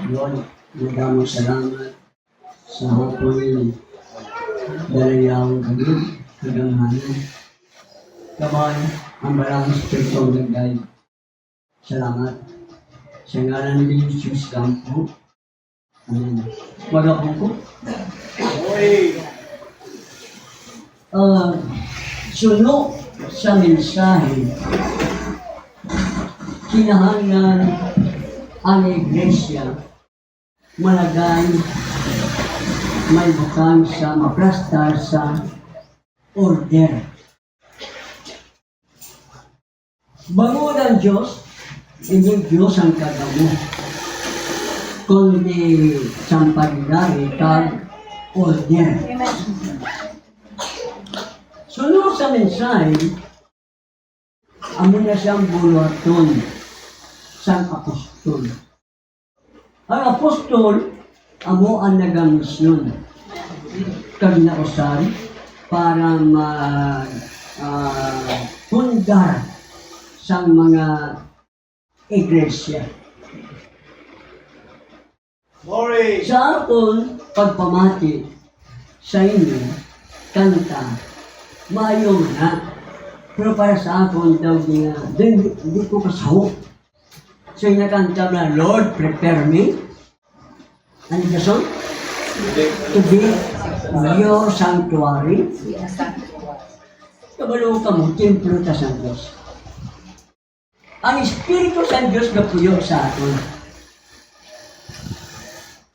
Lord, maraming salamat sa hapon dalayang gabi, kaganganan. Kamay, ang maraming spiritual ng guide. Salamat. Sa ngalan ni Jesus Campo. Amen. Magapon ko. Sunod sa mensahe, kinahanglan ang iglesia malagay may butang sa maplastar sa order. Bangon ang Diyos, hindi Diyos ang kagamo, kundi sampaginari kag order. Sunod sa mensahe, amo na siyang buluhaton sang apostol. Ang apostol, amo ang nagamisyon kag nausan para pundar sang mga iglesia. Sa aton pagpamati sa inyo, kanta, maayo na. Pero para sa akin daw niya, hindi ko kasahok. So yung nakanta na, Lord, prepare me. Ano ba song? To be your sanctuary. Kabalo ka mo, templo ta sa Diyos. Ang Espiritu sa Diyos na puyo sa atin.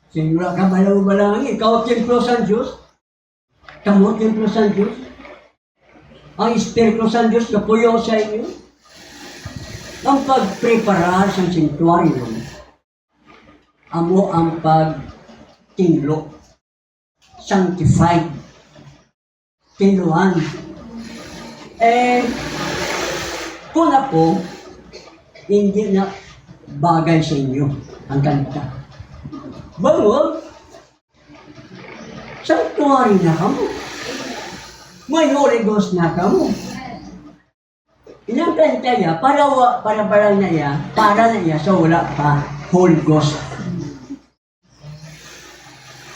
Singura, kabalo ba lang, ikaw templo sa Diyos? Kamu templo sa Diyos? Ang Espiritu sa Diyos na puyo sa inyo? Ang pagprepara sa sanctuaryo, amo ang pagtinlo, sanctified, tinluhan. Kung ako, hindi na bagay sa inyo ang kanta. Bago, sanctuary na kamo. May Holy Ghost na kamo. Ilang kanta niya, para na niya, so wala pa Holy Ghost.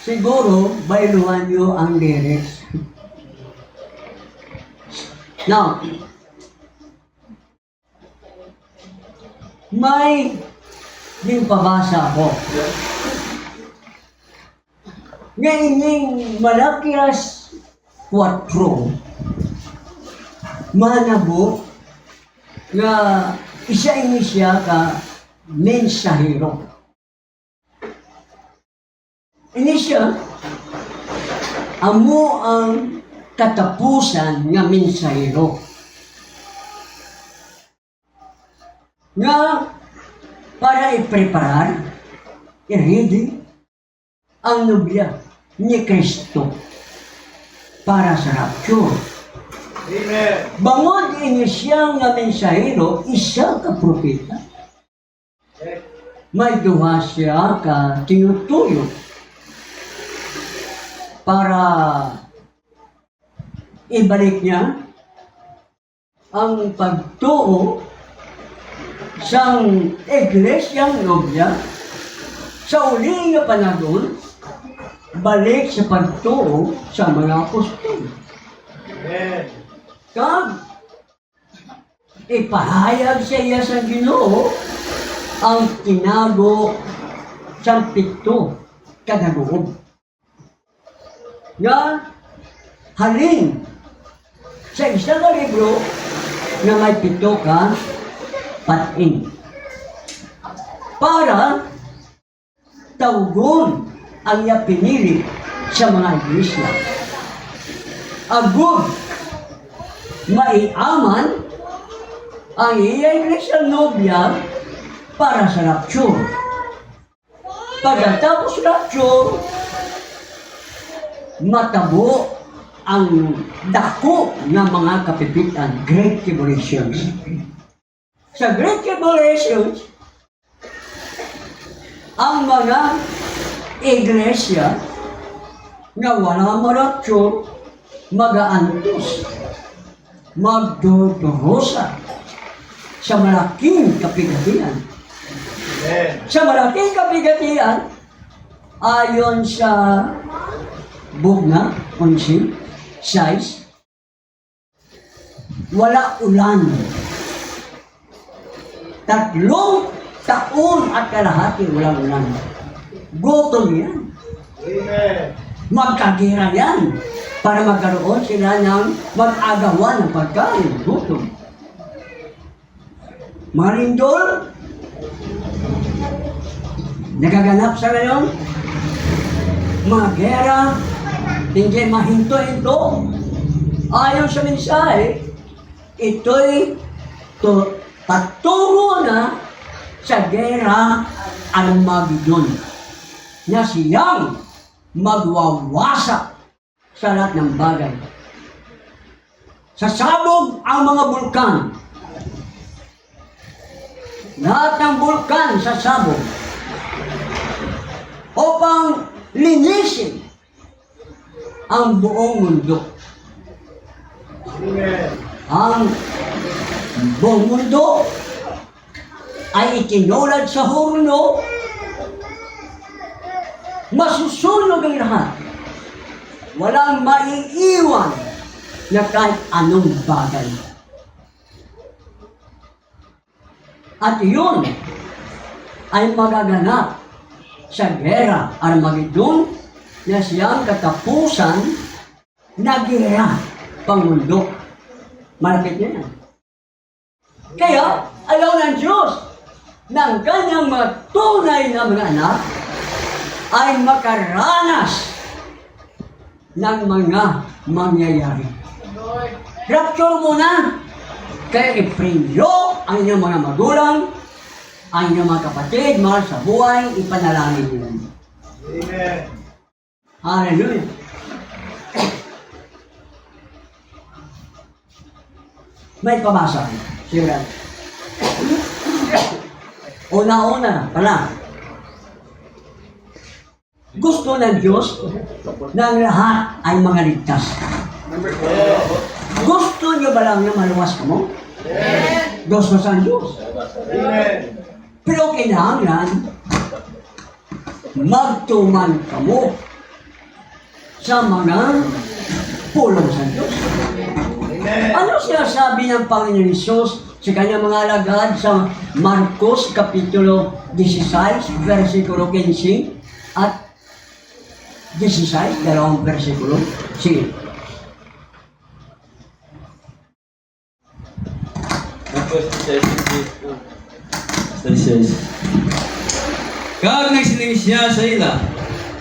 Siguro, bailuhan niyo ang lyrics. Now, may pabasa ako. Ngayon yung Malakias 4, manabo nga isa ini siya ka mensahero. Ini siya, amo ang katapusan nga mensahero. Nga para i-preparar, i-ready ang nobya ni Kristo para sa rapture. Amen. Bangod ini siya nga mensahero, isa ka propeta. May duha siya ka tinutuyo para ibalik niya ang pagtuo sa iglesyang nobya sa uli nga panahon, balik sa pagtuo sa mga apostol. Amen. Kag ipahayag sa iya sa Ginoo ang tinago sa pito kadaguhob. Nga halin sa isang libro na may pito ka patin para tawgon ang iya pinili sa mga iglesia. Agud maiaman ang iya iglesia nobya para sa rapture. Pagkatapos rapture, matabo ang dako ng mga kapipitan, Great Tribulations. Sa Great Tribulations, ang mga iglesia na wala marapture, mag-aantos, magdudurosa sa malaking kapigabihan. Sa malaking kabigatian, ayon sa bugna, konsin, size, wala ulan. 3 taon at kalahati walang ulan. Gutom yan. Magkagira yan para magkaroon sila ng mag-agawan ng pagkain. Gutom. Marindol, nagaganap sa ngayon, mga gera, hindi mahinto-hinto. Ayon sa mensahe, ito'y patungo na sa gera Armageddon na siyang magwawasak sa lahat ng bagay. Sasabog ang mga bulkan. Lahat ng bulkan sasabog upang linisin ang buong mundo. Ang buong mundo ay itinulad sa horno, masusunog ang lahat. Walang maiiwan na kahit anong bagay. At yun ay magaganap sa gera Armageddon na siyang katapusan na gera pang mundo. Malapit na yan. Kaya, ayaw ng Diyos ng kanyang mga tunay na mga anak ay makaranas ng mga mangyayari. Rapture muna, kaya ipremyo ang inyong mga magulang, ang inyong mga kapatid, mahal sa buhay, ipanalangin nyo. Amen. Hallelujah. May pabasa. Sira. Una-una pala. Gusto ng Diyos na ang lahat ay mga ligtas. Gusto niyo ba lang na maluwas ka mo? Gusto sa Diyos. Pero kailangan magtuman ka mo sa mga pulong sa Diyos. Ano sinasabi ng Panginoon Hesus sa kanyang mga alagad sa Marcos Kapitulo 16, versikulo 15 at 16, dalawang versikulo? Sige. Marcos 16. Kag nagsiling siya sa ila,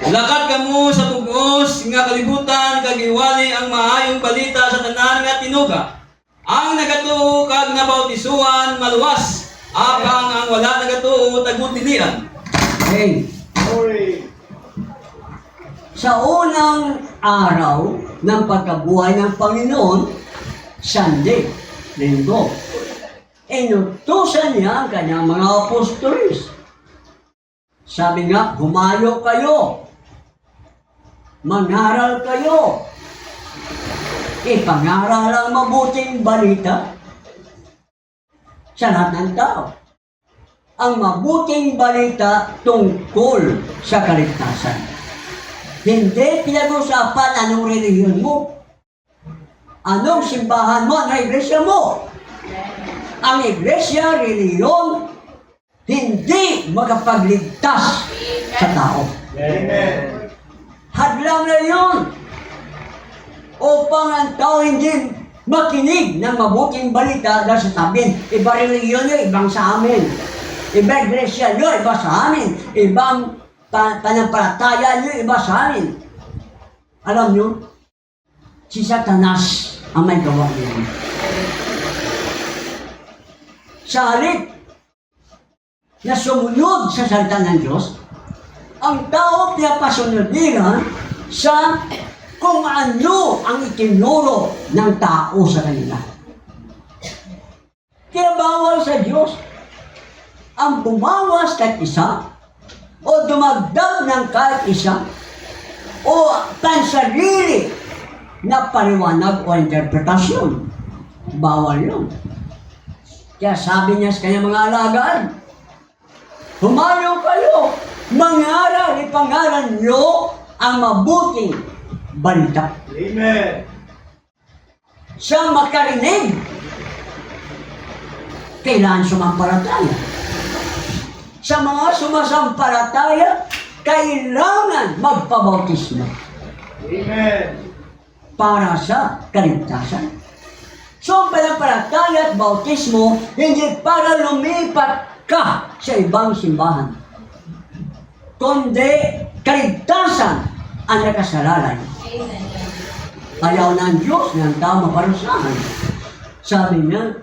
lakad kamo sa pugos nga kalibutan kag iwali ang maayong balita sa tanan nga tinuga. Ang nagatuo kag nabautisuan maluwas, apang ang wala nagatuo tagutilian. Hey. Sa unang araw ng pagkabuhay ng Panginoon, Sunday, Linggo, inutusan niya ang kanyang mga apostoles. Sabi nga, humayo kayo, mangaral kayo, ipangaral ang mabuting balita sa lahat ng tao. Ang mabuting balita tungkol sa kaligtasan. Hindi pinag-usapan anong relihiyon mo, anong simbahan mo, anong iglesia mo. Ang iglesia, relihiyon, hindi makapagligtas sa tao. Amen. Hadlang na yun upang ang tao hindi makinig ng mabuting balita dahil sa sabihin, iba relihiyon nyo, ibang sa amin. Iba iglesia nyo, iba sa amin. Ibang panampalataya nyo, iba sa amin. Alam nyo, si Satanas ang may gawa niya. Sa halip na sumunod sa salita ng Diyos, ang tao pinapasunod nila sa kung ano ang itinuro ng tao sa kanila. Kaya bawal sa Diyos ang bumawas kahit isa o dumagdag ng kahit isa o pansarili na paliwanag o interpretasyon. Bawal yun. Kaya sabi niya sa kanyang mga alagad, Humayo kayo, mangaral, ipangaral nyo ang mabuting balita. Amen. Sa makarinig, kailangan sumampalataya. Sa mga sumasampalataya, kailangan magpabautismo Amen. para sa kaligtasan. So, ang panampalataya at bautismo, hindi para lumipat ka sa ibang simbahan, kundi kaligtasan ang nakasalalay. Ayaw ng Diyos ng tao maparusahan. Sabi niya,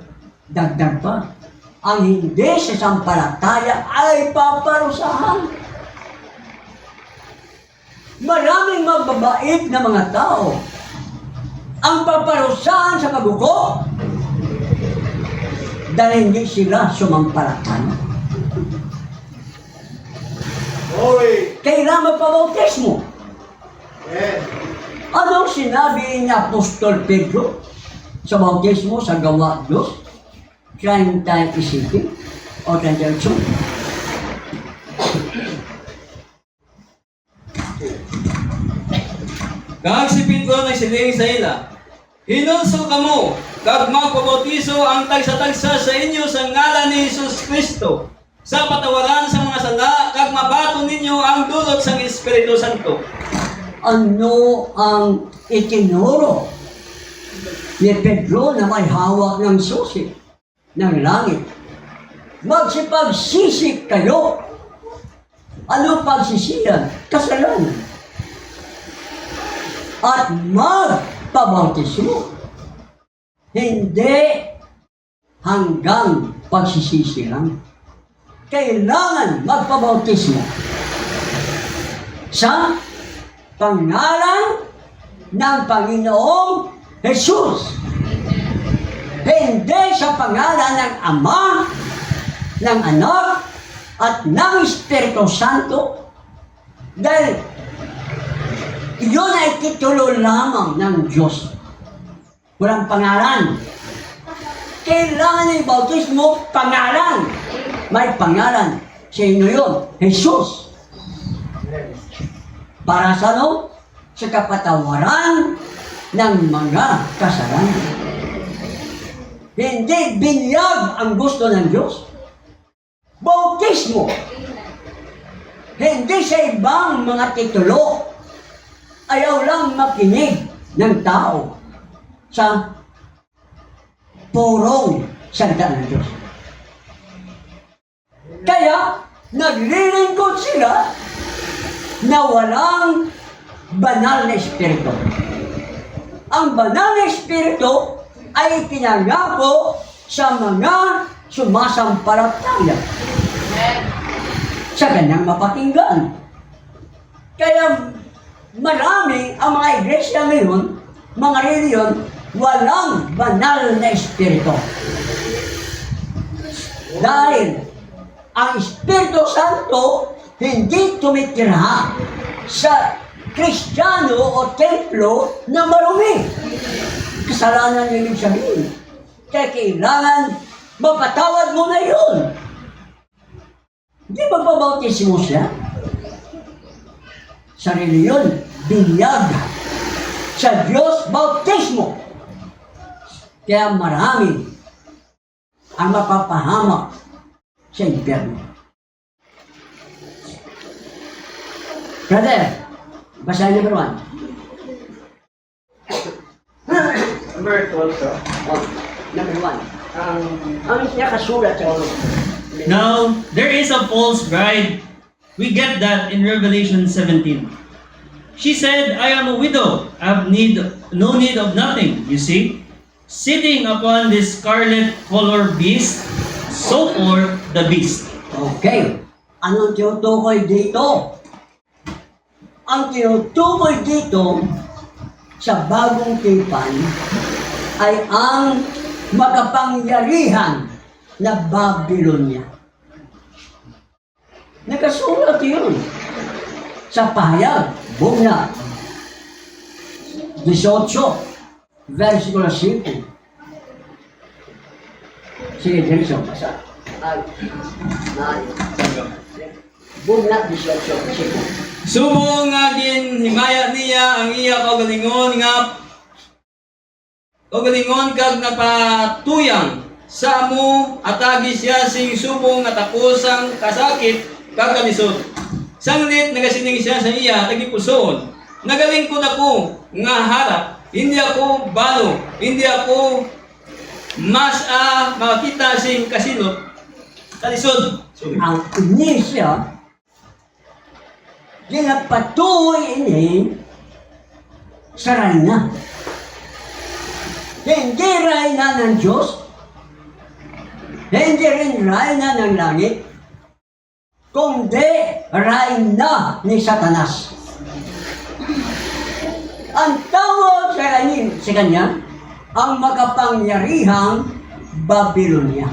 dagdag pa, ang hindi sa sampalataya ay paparusahan. Maraming mababait na mga tao ang paparusahan sa pagbuko dahil hindi sila sumampalataya. Glory. Kailangan magpabautismo. Amen. Anong sinabi ni Apostol Pedro sa bautismo sa Gawa 2, 37 o 38? Kag si Pedro nagsiling sa ila, hinulso kamo, kag magpabautiso ang tagsa-tagsa sa inyo sa ngalan ni Jesus Kristo, sa patawaran sa mga sala, kag mabato ninyo ang dulot sang Espiritu Santo. Ano ang itinuro ni Pedro na may hawak ng susi ng langit? Magsipagsisik kayo. Ano pagsisiyan? Kasalanan. At magpabautismo. Hindi hanggang pagsisisi lang. Kailangan magpabautismo sa pangalan ng Panginoong Jesus. Hindi sa pangalan ng Ama, ng Anak, at ng Espiritu Santo. Dahil iyon ay titulo lamang ng Diyos. Walang pangalan. Kailangan ng bautismo, pangalan. May pangalan. Sino yun? Jesus. Para sa ano? Sa kapatawaran ng mga kasalanan. Hindi binyag ang gusto ng Diyos. Bautismo. Hindi sa ibang mga titulo. Ayaw lang makinig ng tao sa purong salita ng Diyos. Kaya, naglilingkod sila na walang banal na espiritu. Ang banal na espiritu ay pinangako sa mga sumasampalataya sa kanyang mapakinggan. Kaya marami ang mga iglesia ngayon, mga reliyon, walang banal na espiritu. Dahil ang Espiritu Santo hindi tumitira sa Kristiyano o templo na marumi. Kasalanan yung ibig sabihin. Kaya kailangan mapatawad mo na yun. Hindi magpabautismo siya. Sa reliyon, binyag. Sa Diyos, bautismo. Kaya marami ang mapapahamak sa impyerno. Brother, basahin number 1. Number 12, sir. Oh, number 1. Ang nakasulat sa ito. Now, there is a false bride. We get that in Revelation 17. She said, I am a widow. I have no need of nothing, you see. Sitting upon this scarlet colored beast, so forth the beast. Okay. Anong tinutukoy dito? Ang tinutukoy dito sa bagong tipan ay ang makapangyarihan na Babylonia. Nakasulat yun sa pahayag, Bugna 18, versikulo 5. Sige, diretso, basa. Bunat 18. Subong nga ginhimaya niya ang iya kaugalingon kag napatuyang sa amo atagi siya sing subong nga tapos ang kasakit kag kalisod. Sanglit nagasining siya sa iya tagipusoon. Nagalingkod ako nga harap, hindi ako balo, hindi ako mas makita sing kasilot kalisod. Ang inisya, ginapatuloy ini sa rayna. Hindi rayna ng Diyos, hindi rin rayna ng langit, kundi rayna ni Satanas. Ang tawag sa kanya, ang makapangyarihang Babylonia.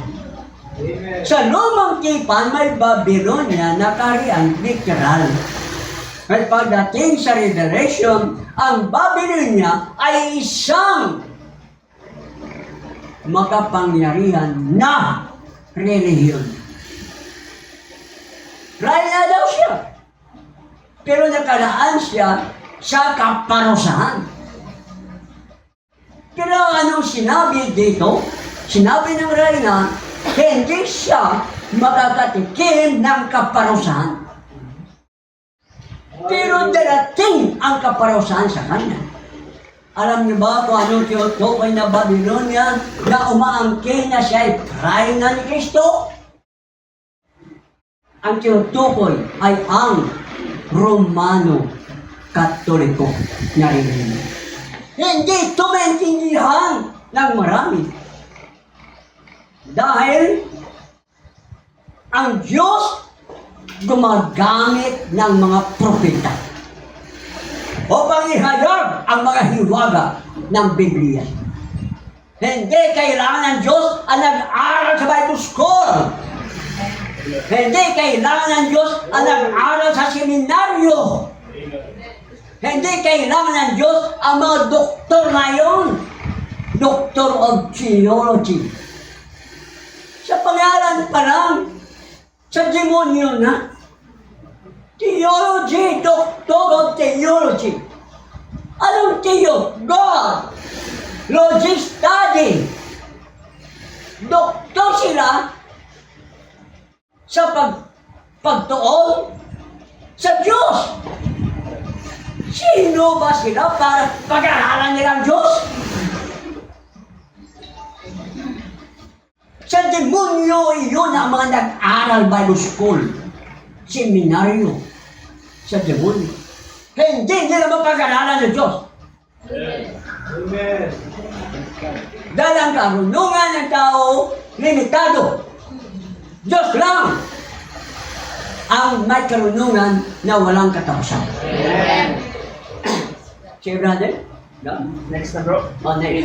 Amen. Sa lumang tipan, may Babylonia na kaharian literal. At pagdating sa Revelation, ang Babylonia ay isang makapangyarihan na relihiyon. Rayna daw siya. Pero nakalaan siya sa kaparusahan. Pero anong sinabi dito? Sinabi ng Rayna, hindi siya makakatikim ng kaparusahan. Pero darating ang kaparusahan sa kanya. Alam niyo ba kung anong tinutukoy na Babylonia na umaangkin na siya ay Rayna ni Kristo? Ang tinutukoy ay ang Romano Katoliko na relihiyon. Hindi ito maintindihan ng marami. Dahil ang Diyos gumagamit ng mga propeta upang ihayag ang mga hiwaga ng Biblia. Hindi kailangan ng Diyos ang nag-aral sa Bible School. Hindi kailangan ng Diyos ang nag-aral sa seminaryo. Hindi kailangan ng Diyos ang mga doktor na yun. Doctor of Theology. Sa pangalan pa lang, sa demonyo na. Theology, Doctor of Theology. Anong Theo? God. Logic study. Doktor sila sa pagtuon sa Diyos. Sino ba sila para pag-aralan nila ang Diyos? Sa demonyo iyon ang mga nag-aral Bible School, seminaryo, sa demonyo. Hindi nila mapag-aralan ng Diyos. Amen. Dahil ang karunungan ng tao, limitado. Diyos lang ang may karunungan na walang katapusan. Amen. Sige, brother? No? Next na bro. O, next.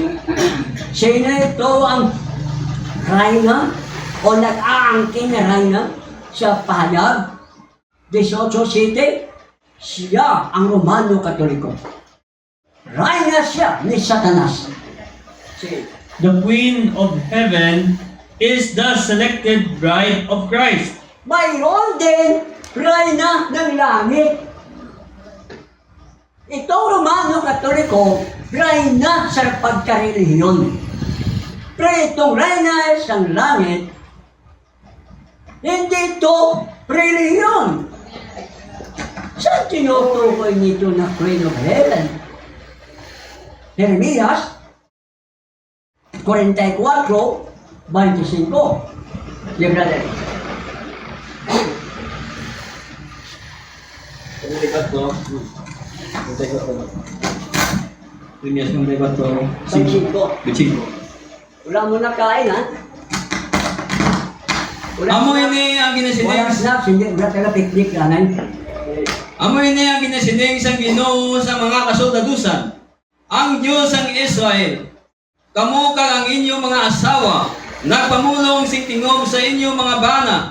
Sino ito ang Rayna o nag-aangkin na Rayna sa pahayag 18:7? Siya ang Romano Katoliko. Rayna siya ni Satanas. Sige. The Queen of Heaven is the selected bride of Christ. Mayroon din Rayna ng langit. Itong Romano Katoliko, Rayna sa pagkarelihiyon. Pero itong Rayna sa langit, hindi ito relihiyon. Saan tinutukoy nito na Queen of Heaven? Jeremias 44:25. Yeah, brother. Prinyas ng debat ko. Pag-5. Biching ko. Wala mo na kain, ha? Amo ini ang Walang ginasining. snacks, hindi. Wala talaga picnic, anay. Amo ini ang ginasining sa Ginoo sa mga kasoldadusan. Ang Diyos ang Israel. Kamo kag ang inyong mga asawa nagpamulong sing tingog sa inyong mga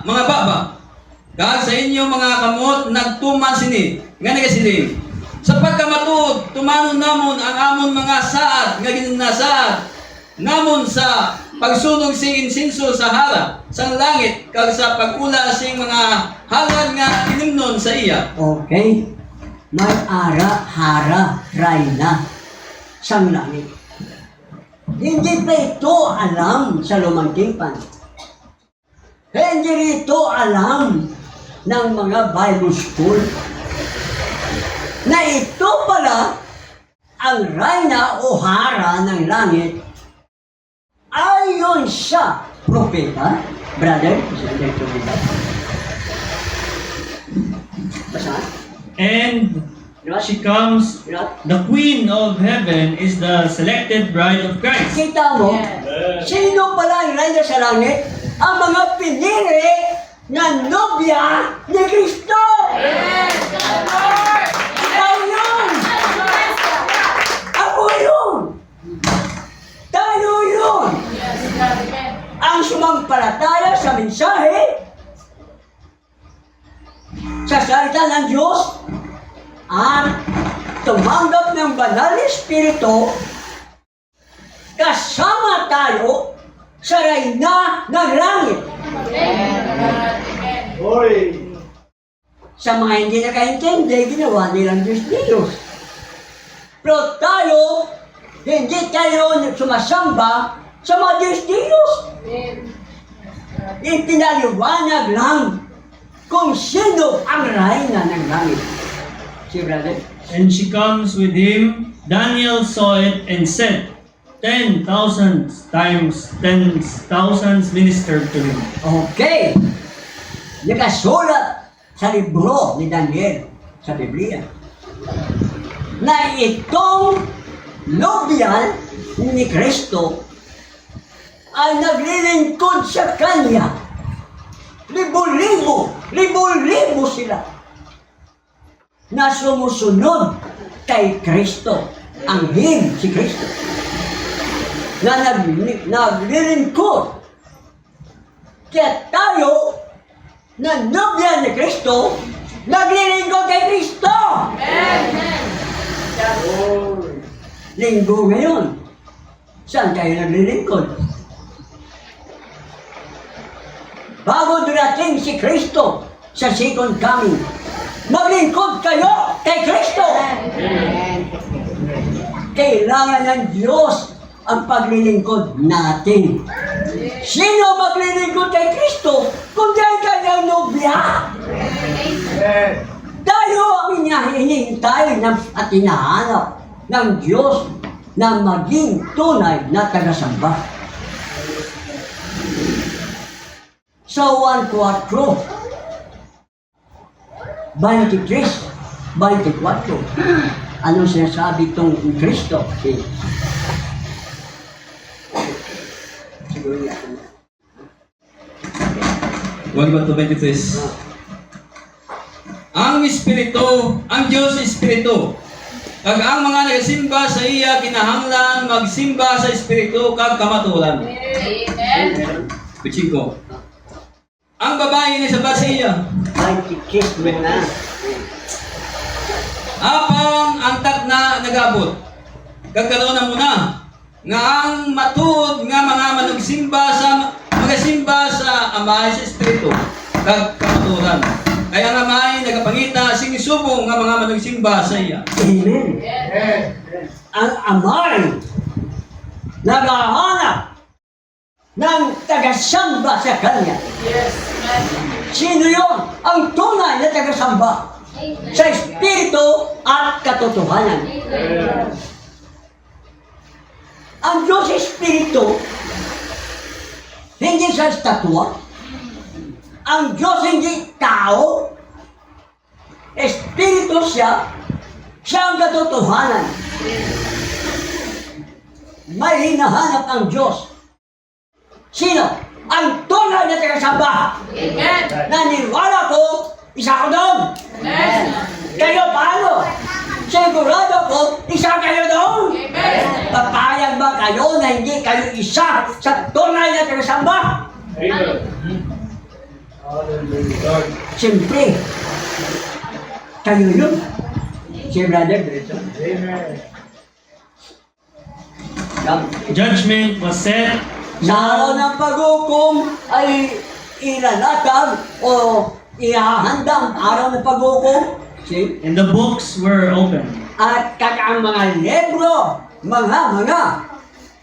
mga baba. Kag sa inyong mga kamot nagtuman sini nga nagasiling. Sa pagkamatuod tumanon namon ang amon mga saad nga ginnasaad namon sa pagsunog sing insinso sa harap sang langit kag sa pagula sing mga halad nga tinimnon sa iya. Okay? May hara, rayna, sang langit. Hindi pa ito alam sa lumang tipan. Hindi rito alam ng mga Bible school na ito pala ang rayna o hara ng langit ayon sa propeta, brother, basa? And Right? she comes, Right? the Queen of Heaven is the selected bride of Christ. Kita mo, sino pala ang rayna sa langit? Ang mga pinili na nobya ni Kristo! Ikaw yun! Ako yun! Tayo yun! Ang sumampalataya sa mensahe sa salita ng Diyos at tumanggap ng banal na Espiritu, kasama tayo sa rayna ng langit. Glory. Sa mga hindi nakaintindi, ginawa nilang Diyos. Pero tayo, hindi tayo sumasamba sa mga Diyos. Ipinaliwanag lang kung sino ang rayna ng langit. Si brother. And she comes with him. Daniel saw it and said, 10,000 times 10,000 ministered to him. Okay. Nakasulat sa libro ni Daniel sa Biblia na itong nobya ni Kristo ay naglilingkod sa Kanya. Libo-libo sila na sumusunod kay Kristo. Anghel si Kristo na naglilingkod. Kaya tayo na nobya ni Kristo, naglilingkod kay Kristo. Linggo ngayon. Saan kayo naglilingkod? Bago durating si Kristo sa second coming, maglingkod kayo kay Kristo. Kailangan ng Diyos ang paglilingkod natin. Sino maglilingkod kay Kristo kung dahil kanyang nobya? Tayo ang hinihintay at hinahanap ng Diyos na maging tunay na tagasamba. Sa 1:4, 23, 24, anong sinasabi itong Kristo? Siguro yan. 1:23. Ang Espiritu, ang Diyos Espiritu, kag ang mga nagasimba sa iya kinahanglan magsimba sa Espiritu kag kamatuoran. Bichiko. Ang babae ni sa siya. Ay, kikis mo na. Apang ang na nagabot. Kagkaroon na muna nga ang matuod nga mga magasimba sa Ama sa Espiritu kag kamatuoran. Kaya nga may nagapangita sing subong nga mga managsimba sa iya. Amen. Ang amay naghahanap ng tagasamba sa Kanya. Sino yun? Ang tunay na tagasamba sa Espiritu at katotohanan. Ang Diyos Espiritu, hindi sa estatwa. Ang Diyos hindi tao. Espiritu siya. Siya ang katotohanan. May hinahanap ang Diyos. Sino? Ang tunay na tagasamba. Naniwala ko, isa ko doon. Kayo paano? Sigurado ko, isa kayo doon. Papayag ba kayo na hindi kayo isa sa tunay na tagasamba? Siyempre, kayo yun. Si Brother Bretton. Amen. Judgment was set Sa araw ng paghukom ay ilalatag o ihahanda ang araw ng paghukom. See? and the books were opened. At ang mga libro, mga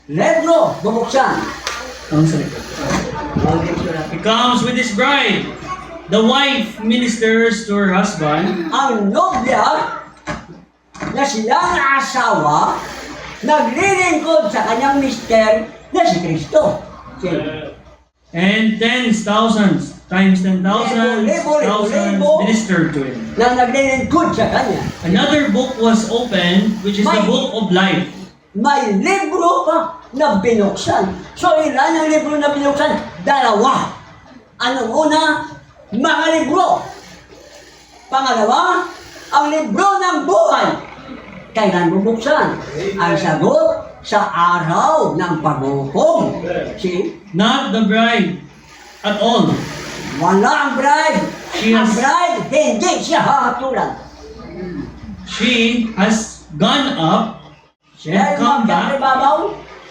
libro, bubuksan. He comes with his bride. The wife ministers to her husband. Ang nobya na siyang asawa naglilingkod sa kanyang mister na si Kristo. See? And tens, thousands, times 10,000, thousands ministered to him. Na naglilingkod sa kanya. Another book was opened, which is the book of life. May libro pa na binuksan. So, ilan ang libro na binuksan? Dalawa. Anong una? Mga libro. Pangalawa, ang libro ng buhay. Kailan bubuksan? Ang sagot sa araw ng paghukom. See? Not the bride at all. Wala ang bride. She Ang has- bride, hindi siya hahatulan. She has gone up Siya and come yung back, magkakribabaw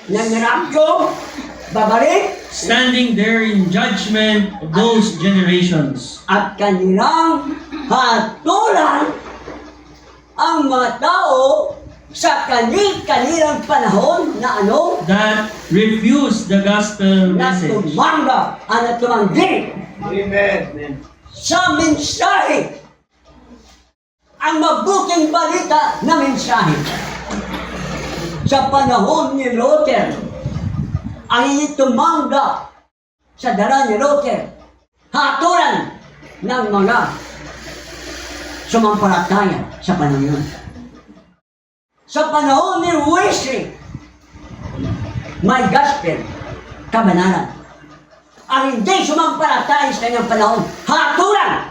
ng rapyo, babalik, standing there in judgment of those generations. at kanilang hatulan ang mga tao sa kanilang panahon na ano? That refuse the gospel Na message. tumanggap at tumanggi Amen. sa mensahe. Ang mabuting balita na mensahe. Sa panahon ni Luther, ang hindi tumanggap sa dala ni Luther, hatulan ng mga sumampalataya sa panahon yun. Sa panahon ni Wesley, may gospel, kabanalan. Ang hindi sumampalataya sa kanyang panahon, hatulan!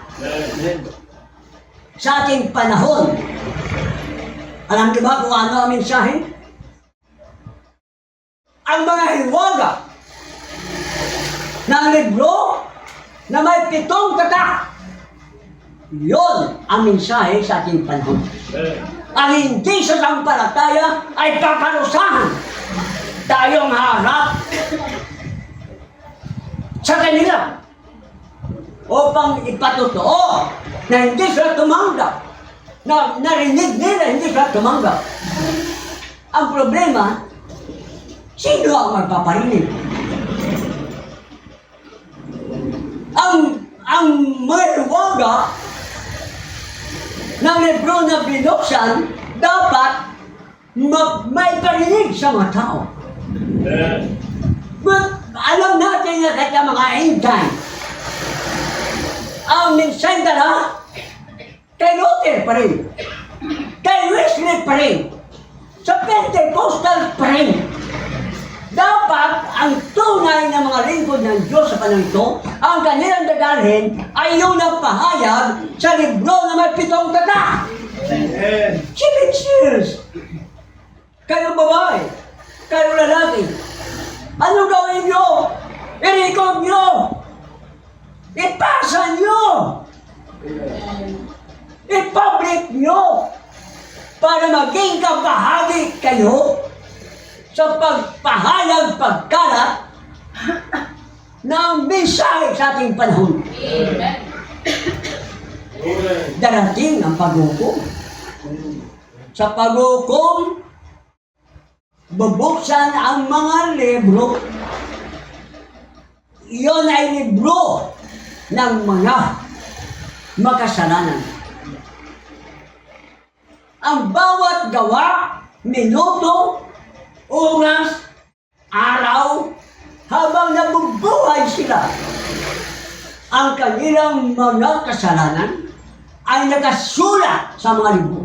Sa ating panahon, alam niyo ba kung ano ang mensahe? Ang mga hiwaga ng libro na may 7 tatak, yon ang mensahe sa ating panahon. Ang hindi sa sampalataya ay paparusahan. Tayong harap sa kanila upang ipatotoo na hindi sila tumanggap, na narinig nila hindi sila tumanggap. Ang problema, sino ang magpaparinig? Ang may waga ng libro na binuksan, dapat may parinig sa mga tao. But alam natin na kaya mga end time, ang minsan dala, kay Luther pa rin, kay Wesley pa rin, sa Pentecostal pa rin. Dapat ang tunay na mga lingkod ng Diyos sa panahon ito, ang kanilang dadalhin ay yung nagpahayag sa libro na may 7 tatak. Amen. 7 seals. Kayo babae, kayo lalaki, ano gawin nyo? I-record nyo! Ipasa nyo! I-public nyo! Para maging kabahagi kayo sa pagpahayag, pagkalat ng mensahe sa ating panahon. Darating ang paghukom. Sa paghukom, bubuksan ang mga libro. Iyon ay libro ng mga makasalanan. Ang bawat gawa, minuto, oras, araw, habang nabubuhay sila, ang kanilang mga kasalanan ay nakasulat sa mga libro.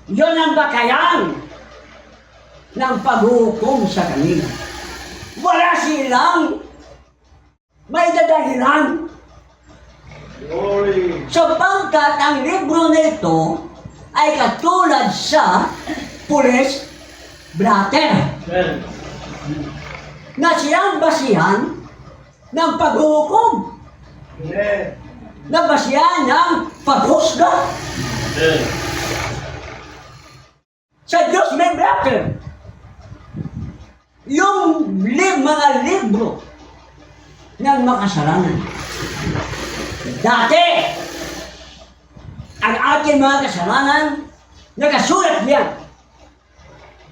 Iyon ang bakayan ng paghukom sa kanila. Wala silang may dadahilan. Glory. Sapagkat ang libro na ito ay katulad sa pulis blatter na siyang basihan ng paghukom, Amen. na basihan ng paghusga. Sa Diyos may blatter. yung mga libro ng makasalanan. Dati, ang ating mga kasalanan, nakasulat diyan.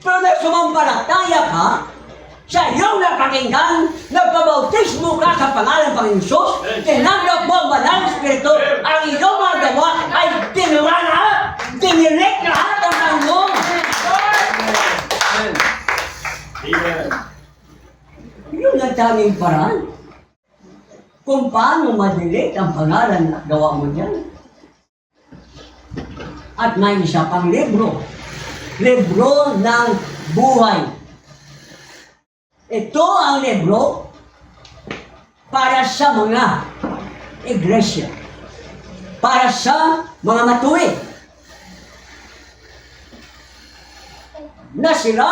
Pero na sumampalataya ka, sa iyong napakinggan, nagpabautismo ka sa pangalan ng Panginoon Sus, tinanggap mo ang banal na Espiritu, ang iyong mga gawa ay tinura lahat, dinilik lahat ang Panginoon. Amen. Yun ang tanging paraan. Kung paano madilit ang pangalan at gawa mo dyan. At may isa pang libro. Libro ng buhay. Ito ang libro para sa mga iglesia. Para sa mga matuwid. Na sila,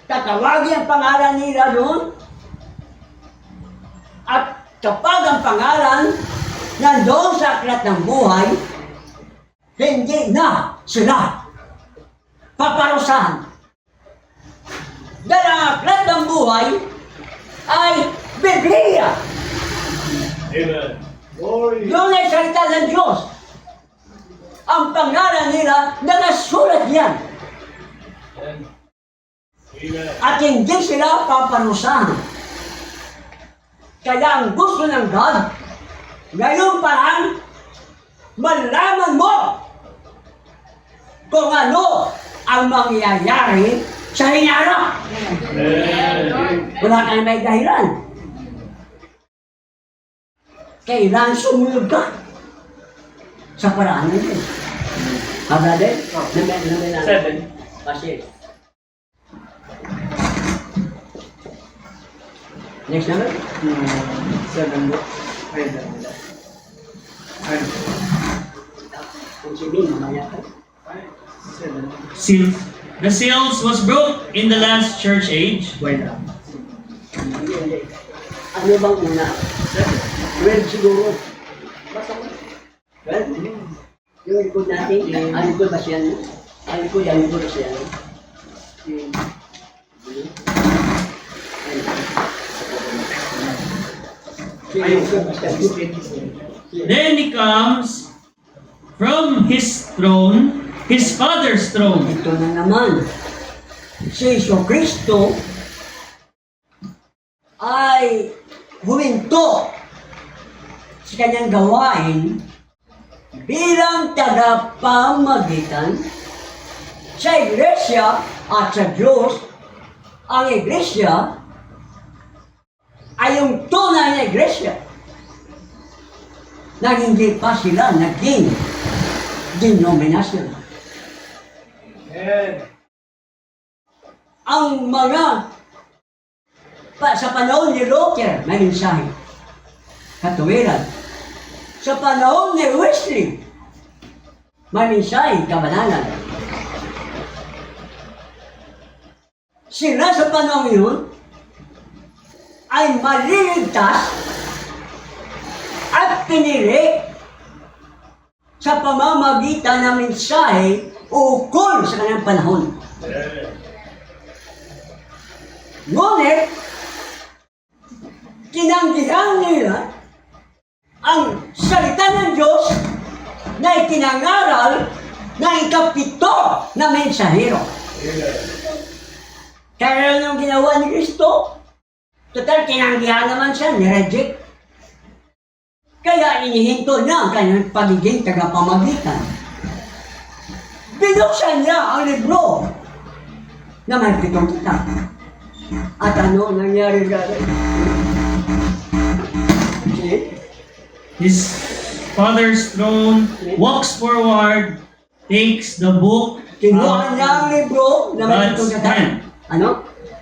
tatawagin ang pangalan nila doon. At kapag ang pangalan nandoon sa aklat ng buhay, hindi na sila paparusahan. Dahil ang aklat ng buhay ay Biblia. Amen. Glory. Yun ay salita ng Diyos. Ang pangalan nila, nakasulat yan. Amen. At hindi sila paparusahan. Kaya ang gusto ng God, ngayon parang malaman mo kung ano ang mangyayari sa hinarap. Wala ka na may dahilan. Kailangan sumunod ka sa paraan ng Diyos. Ha, brother? Namin 7. Kasi. Next number? 7. Kung sabihin, mamaya ka. 7. Seal. The seals was broke in the last church age. Hindi. Ano bang una? 12 siguro. Basta ko. 12? Yung likod natin, ang likod ba siya? Ang likod ba siya? Then he comes from his throne, his father's throne. Ito na naman. Si Kristo ay huminto sa kanyang gawain bilang tagapamagitan sa iglesia at sa Diyos. Ang iglesia ay yung tunay na iglesia na hindi pa sila naging denominasyon. Amen. Ang mga sa panahon ni Luther, may mensahe. Katuwiran. Sa panahon ni Wesley, may mensahe, kabanalan. Sila sa panahon yun ay maliligtas at pinili sa pamamagitan ng mensahe ukol sa kanyang panahon. Amen. Ngunit, tinanggihan nila ang salita ng Diyos na itinangaral ng ikapito na mensahero. Kaya yung ginawa ni Kristo, total tinanggihan naman siya, nireject. Kaya inihinto niya ang kanyang pagiging tagapamagitan. Binuksan niya ang libro na may pitong kitab. At ano nangyari dahil? His father's throne walks forward, takes the book Kinuha niya ang libro na may God's pitong kitab. hand. Ano?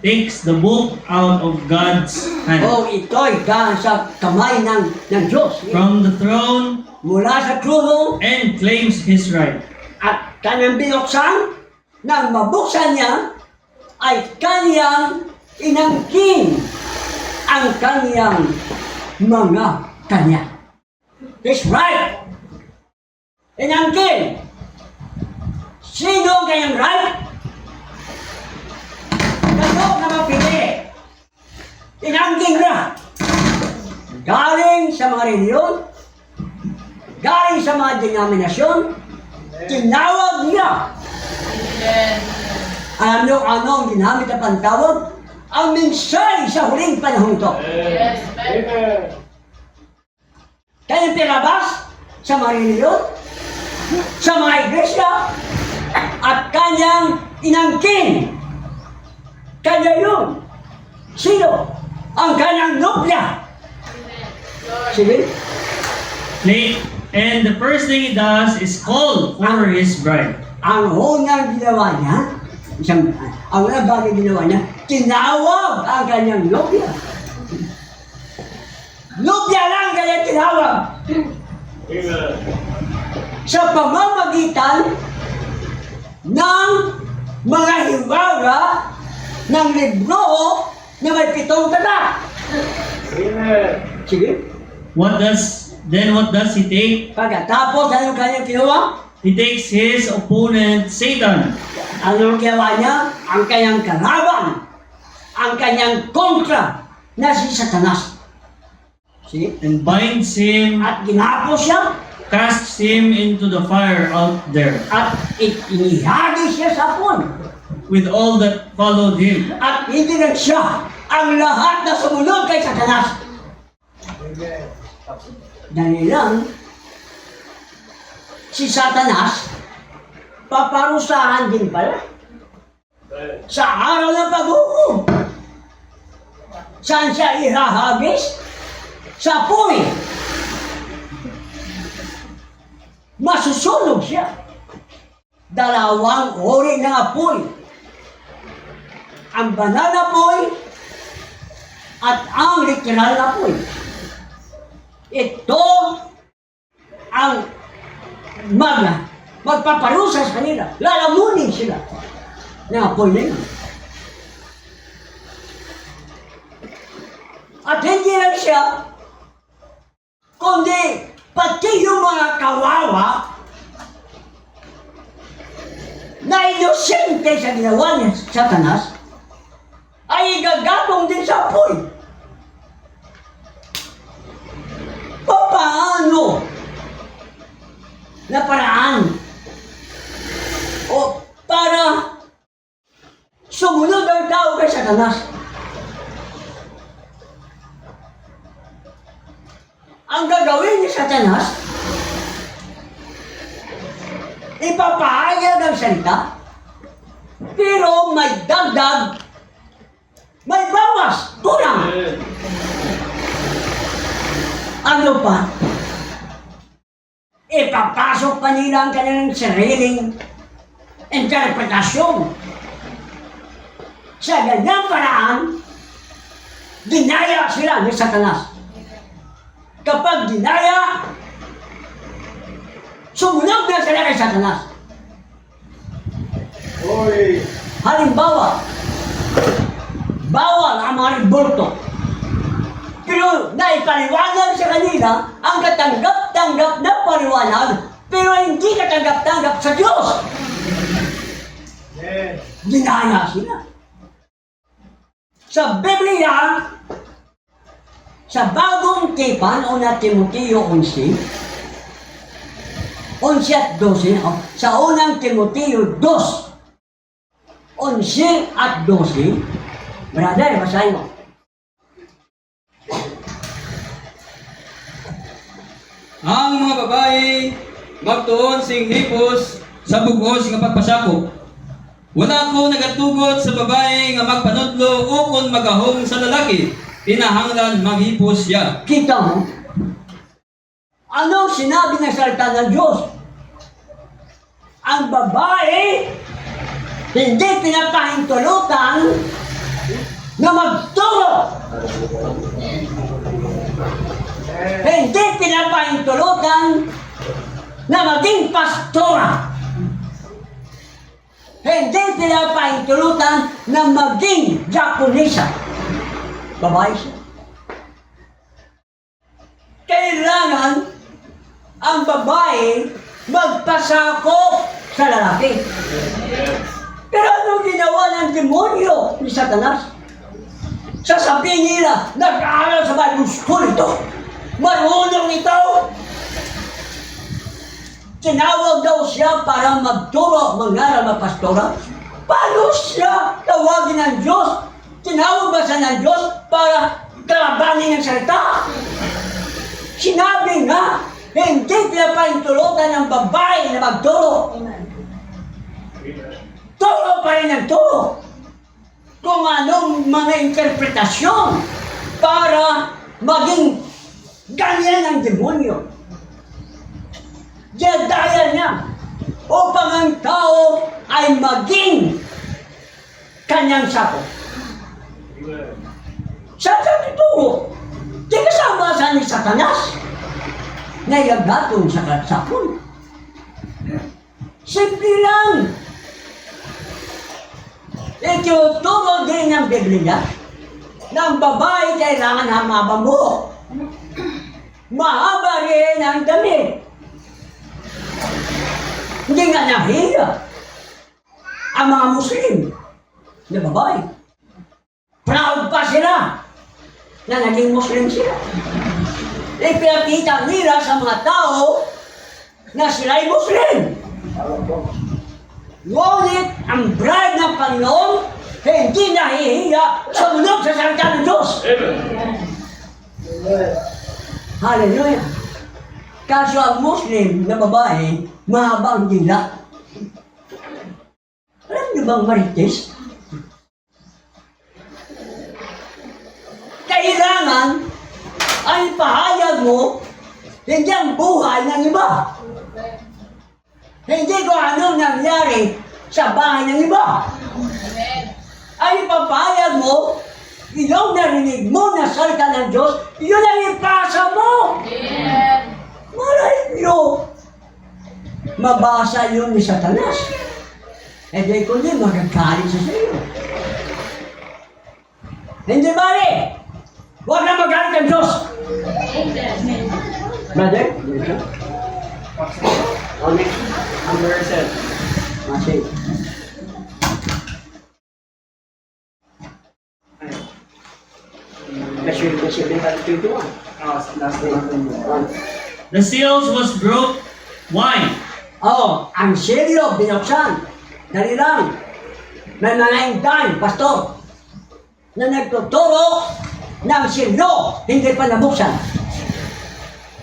Takes the book out of God's hand. Oh, ito'y sa kamay ng Diyos. From the throne Mula sa trono and claims his right. at kanyang binuksan, nang mabuksan niya, ay kanyang inangkin ang kanyang mga kanya. His right. Inangkin. Sino ang kanyang right? mapili. Inangging na. Galing sa mga reliyon, galing sa mga denominasyon, tinawag niya. Alam niyo ano ang ginamit na pantawag? Ang mensahe sa huling panahon ito. Amen. Kanyang pinabas sa mga reliyon, sa mga iglesia, at kanyang inangkin. Kanya yun. Sino? Ang kanyang nobya. Sige. And the first thing he does is call for his bride. Ang unang ginawa niya, ang unang bagay ginawa niya, tinawag ang kanyang nobya. Nobya lang kanya tinawag. Amen. Sa pamamagitan ng mga hiwaga ng libro na may 7 tatak. Amen. Sige. What does he take? Pagkatapos, ano kanyang kinuha? He takes his opponent, Satan. Ano ginawa niya? Ang kanyang kalaban, ang kanyang kontra na si Satanas. Sige. And binds him, At ginapos siya casts him into the fire out there at inihagi siya sa pon. with all that followed him. At hindi na siya ang lahat na sumunod kay Satanas. Amen. Dahil lang, si Satanas, paparusahan din pala sa araw ng paghukom. Saan siya ihahagis? Sa apoy. Masusunog siya. 2 uri ng apoy. Ang banal na apoy at ang literal na apoy. Ito ang magpaparusa sa kanila. Lalamunin sila ng apoy na yun. At hindi lang siya, kundi pati yung mga kawawa na inosente sa ginawa niya Satanas ay igagatong din sa apoy. Paano na paraan o para sumunod ang tao kay Satanas? Ang gagawin ni Satanas, ipapahayag ang salita, pero may dagdag, may bawas, kulang. Amen. Ano pa? Ipapasok pa nila ang kanilang sariling interpretasyon. Sa ganyang paraan, dinaya sila ni Satanas. Kapag dinaya, sumunod na sila kay Satanas. Oy. Halimbawa, bawal ang mga revolto. Pero naipaliwanag sa kanila ang katanggap-tanggap na paliwanag, pero hindi katanggap-tanggap sa Diyos. Amen. Dinaya sila. Sa Biblia, sa bagong tipan, una Timoteo 11, 11 at 12, sa unang Timoteo 2, 11 at 12, brother, basahin mo. Ang mga babae magtuon sing hipos sa bugos nga pagpasakop. Wala ko nagatugot sa babae nga magpanudlo ukon magahom sa lalaki. Tinahanglan maghipos siya. Kita mo? Ano sinabi ng salita ng Diyos? Ang babae hindi pinapahintulutan na magturo. Hindi pinapahintulutan na maging pastora. Hindi pinapahintulutan na maging diakonisa. Babae siya. Kailangan ang babae magpasakop sa lalaki. Pero ano ginawa ng demonyo ni Satanas? Sasabihin nila, nag-aaral sa Bible School ito. Marunong ito. Tinawag daw siya para magturo, mangaral, magpastora. Paano siya tawagin ng Diyos? Tinawag ba siya ng Diyos para kalabanin ang salita? Sinabi nga, hindi pinapahintulutan ng babae na magturo. Turo pa rin ang turo. Kung anong mga interpretasyon para maging ganyan ang demonyo. Daya niya upang ang tao ay maging kanyang sako. Sa tuturo, di kasama sa ni Satanas na igagatong sa katsapon. Simple lang. Ituturo din ng Biblia ng babae kailangan hamaba mo. Mahaba rin ang damit. Hindi nga nahiya ang mga Muslim na babae. Proud pa sila na naging Muslim sila. Ipinakita nila sa mga tao na sila'y Muslim. Ngunit ang bride ng Panginoon hindi nahihiya sumunod sa salita ng Diyos. Hallelujah. Kaso ang Muslim na babae, mahaba ang dila. Alam niyo bang marites? Kailangan ay pahayag mo hindi ang buhay ng iba. Hindi ko anong nangyari sa bahay ng iba. Ay papayag mo, yung narinig mo na salita ng Diyos, yun ang ipasa mo. Malay nyo, mabasa yun ni Satanas. E di ko din magagalit sa iyo. Hindi bali, huwag na magalit ang Diyos. Brother, dito. Onyx, ang verset. Masih. The seals was broke. Why? Oh, ang selyo binuksan. Dali lang. May mga ingdan, pastor, na nagtuturo ng selyo, hindi pa nabuksan.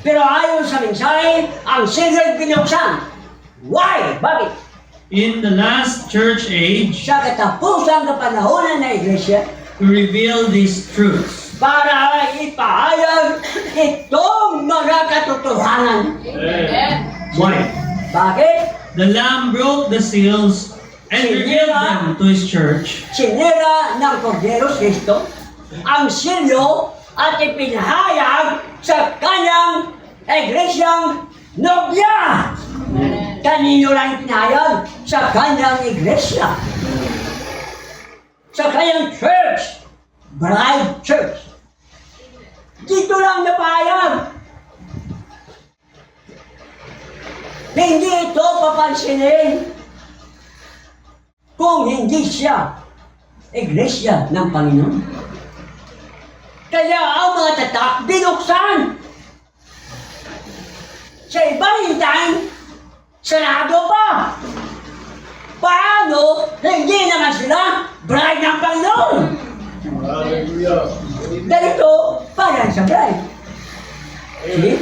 Pero ayon sa mensahe, ang selyo binuksan. Why? Bakit? In the last church age, Sa katapusan ng panahon ng iglesia, to reveal these truths. para ipahayag itong mga katotohanan. Why? Bakit? The Lamb broke the seals and revealed them to His church. Sinira ng Cordero Cristo ang silyo at ipinahayag sa kanyang iglesyang nobya. Kanino lang ipinahayag? Sa kanyang iglesia. Sa kanyang church. Bride church. Dito lang napahayag. Hindi ito papansinin kung hindi siya iglesia ng Panginoon. Kaya ang mga tatak binuksan. Sa ibang hintayin, sarado pa. Paano hindi naman sila bride ng Panginoon? Hallelujah. Ganito, parang sa bride. See?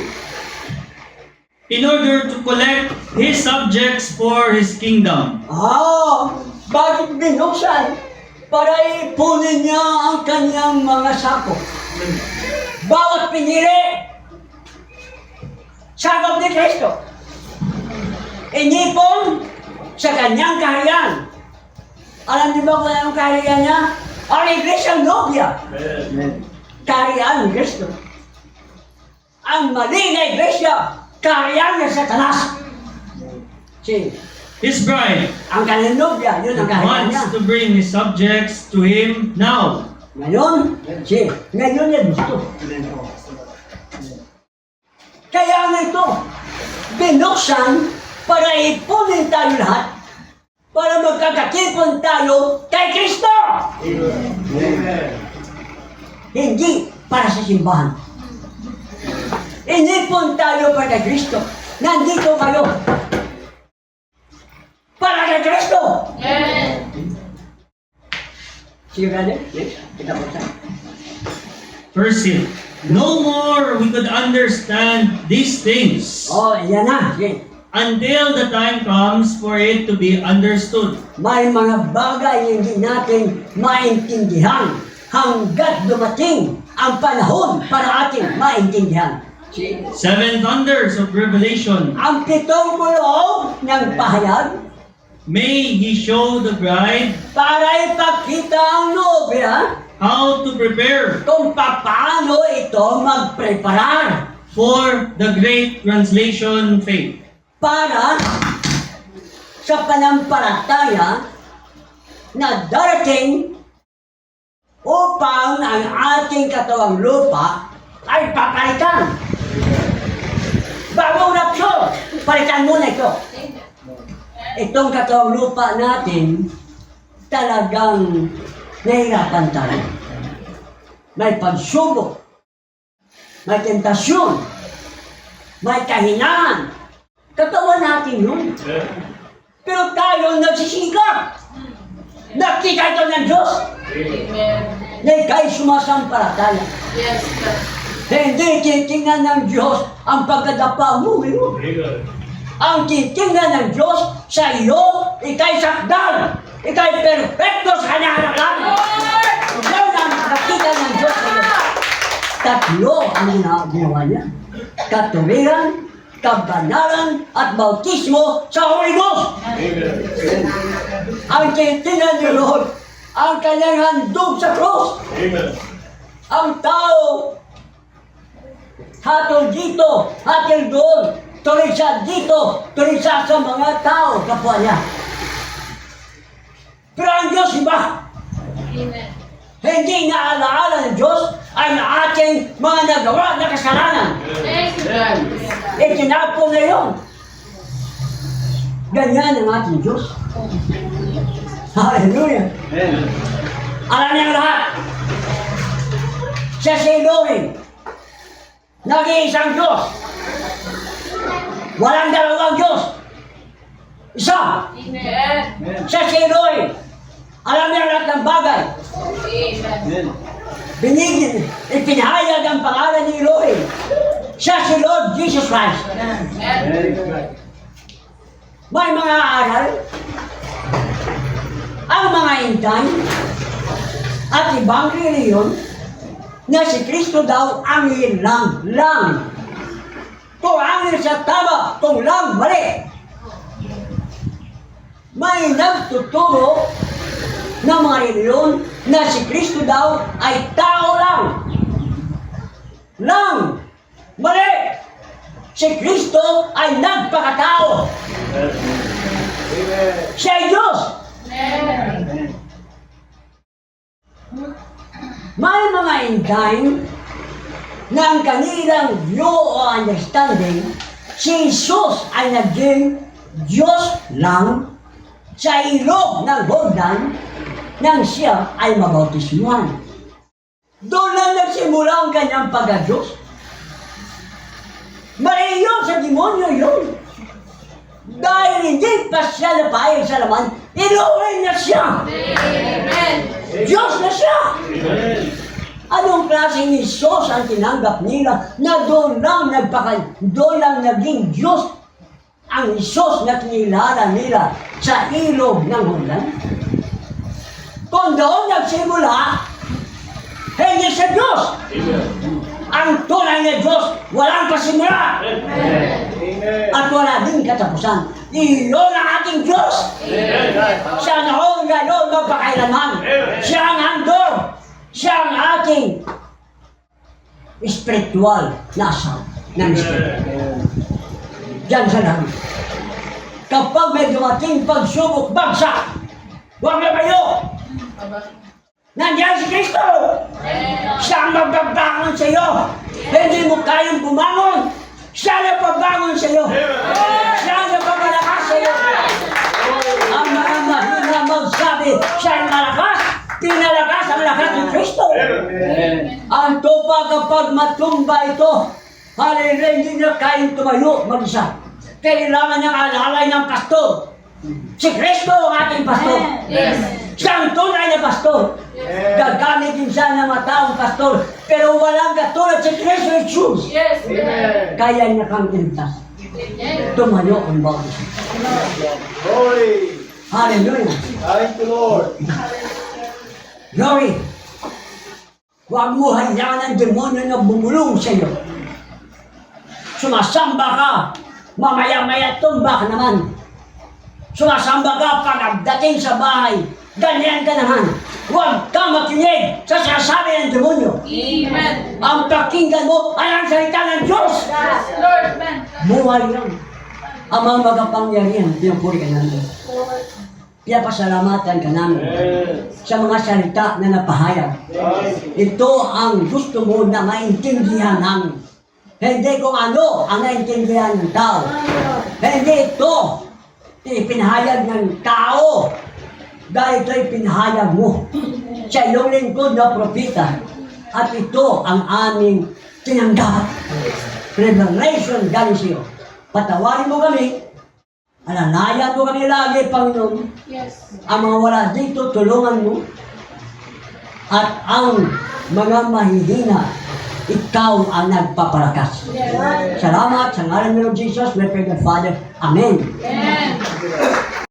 In order to collect His subjects for His kingdom. Bakit binuksan? Para ipunin niya ang kanyang mga sako. Bawat pinili, sakop ni Kristo. Inipon sa kanyang kaharian. Alam niyo ba kung anong kaharian niya? Ang iglesyang nobya. Kaharian ni Kristo. Ang mali na iglesia, kaharian ni Satanas. See? His bride Ang kanyang nobya, yun ang kaharian niya. wants to bring His subjects to Him now. Ngayon, ngayon niya gusto. Kaya nga ito, binuksan para ipunin tayo lahat, para magkakatipon tayo kay Kristo. Amen. hindi para sa simbahan. Inipon tayo para kay Kristo. Nandito kayo. Para kay Kristo. Sige, brother. Yes, kita po tayo. First seal. No more we could understand these things Oh, yan na. Sige. until the time comes for it to be understood. May mga bagay hindi natin maintindihan hanggat dumating ang panahon para ating maintindihan. See? Seven thunders of Revelation. Ang pitong kulog ng pahayag May he show the bride para ipakita ang nobya how to prepare kung paano ito magpreparar for the great translation faith. para sa panampalataya na darating upang ang ating katawang lupa ay papalitan. Bagong rapsyon, palitan muna ito. Itong katawang lupa natin, talagang nahirapan tayo. May pagsubok, may tentasyon, may kahinaan. Katawan natin yun. Pero tayo nagsisikap. Nakita ito ng Diyos na ikaw'y sumasampalataya. Yes, sir. Hindi titingnan ng Diyos ang pagkadapa mo ngayon. Ang titingnan ng Diyos sa iyo, ikaw'y sakdal. Ikaw'y perfecto sa kanyang harapan. Yan ang nakita ng Diyos sa iyo. Tatlo ang ginawa niya. Katuwiran, kabanalan, at bautismo sa Holy Ghost. Ang titingnan ni Lord, ang kanyang handog sa krus. Ang tao, hatol dito, hatol doon, tuloy siya dito, tuloy siya sa mga tao, kapwa niya. Pero ang Diyos iba, Amen. hindi naalaala ng Diyos ang ating mga nagawa na kasalanan. Thank you, God. Itinapon na yun. Ganyan ang ating Diyos. Hallelujah. Alam niya lahat. Siya si Elohim. Nag-iisang Diyos. Walang dalawang Diyos. Isa. Amen. Siya si Elohim. Alam niya lahat ng bagay. Amen. Ipinahayag ang pangalan ni Elohim. Siya si Lord Jesus Christ. Amen. May mga aral, ang mga intay, at ibang reliyon, na si Kristo daw ang lang. Kung angin sa tama, kung lang mali. May nagtuturo ng mga reliyon na si Kristo daw ay tao lang. Mali! Si Kristo ay nagpakatao. Siya ay Diyos. Amen. May mga inday na ang kanilang view o understanding, si Jesus ay naging Diyos lang sa ilog ng Jordan nang siya ay mabautismuhan. Doon lang nagsimula ang kanyang pagka-Diyos. Mali yun sa demonyo yun. Dahil hindi pa siya napayag sa laman, inuwi na siya. Amen. Diyos na siya. Anong klaseng Isos ang tinanggap nila na doon lang naging Diyos ang Isos na kinilala nila sa ilog ng Jordan? Kung doon nagsimula, hindi siya Diyos. Ang tunay na Diyos, walang pasimula. At wala din katapusan. Iyon ang ating Diyos. Siya noon ngayon magpakailanman. Siya ang handog. Siya ang ating spiritual na asawa ng Espiritu. Diyan sa langit. Kapag may dumating pagsubok, bagsak, huwag na kayo. Nandiyan si Kristo. Siya ang magbabangon sa iyo. Hindi mo kayang bumangon. Siya ang magbabangon sa iyo. Siya ang magpapalakas sa iyo. Ang mga mahina magsabi, siya ang malakas. Pinalakas ang lakas ni Kristo. Amen. Ang tupa kapag matumba ito, hallelujah, hindi na kayang tumayo mag-isa. Kailangan niyang alalay ng pastor. Si Kristo ang ating pastor. Yes. Siyang tunay na pastor. Gagamitin siya ng mga taong pastor. Pero walang katulad si Kristo Jesus. Yes. Amen. Kaya niya kang tintas. Amen. Tumayo ang bawat isa. Glory. Hallelujah. Thank you, Lord. Glory. Huwag mo hayaan ang demonyo na bumulong sa iyo. Sumasamba ka, mamaya-maya tumba ka naman. Sumasamba ka pagdating sa bahay, ganyan ka naman. Huwag kang makinig sa sasabi ng demonyo. Amen. Ang pakinggan mo ay ang salita ng Diyos. Yes, Lord. Amen. Buhay lang. Ang mga magapangyarihan, pinupuri ka namin. Kaya pasalamatan ka namin Amen. sa mga salita na napahayag. Ito ang gusto mo na maintindihan namin. Hindi kung ano ang naintindihan ng tao. Hindi ito ipinahayag ng tao. Dahil ito ipinahayag mo sa iyong lingkod na propeta. At ito ang aming tinanggap. Revelation galing sa iyo. Patawarin mo kami. Alalayan mo kami lagi, Panginoon. Yes. Ang mga wala dito, tulungan mo. At ang mga mahihina, ikaw ang nagpapalakas. Yes. Salamat sa ngalan ng Lord Jesus, we pray God Father. Amen. Amen.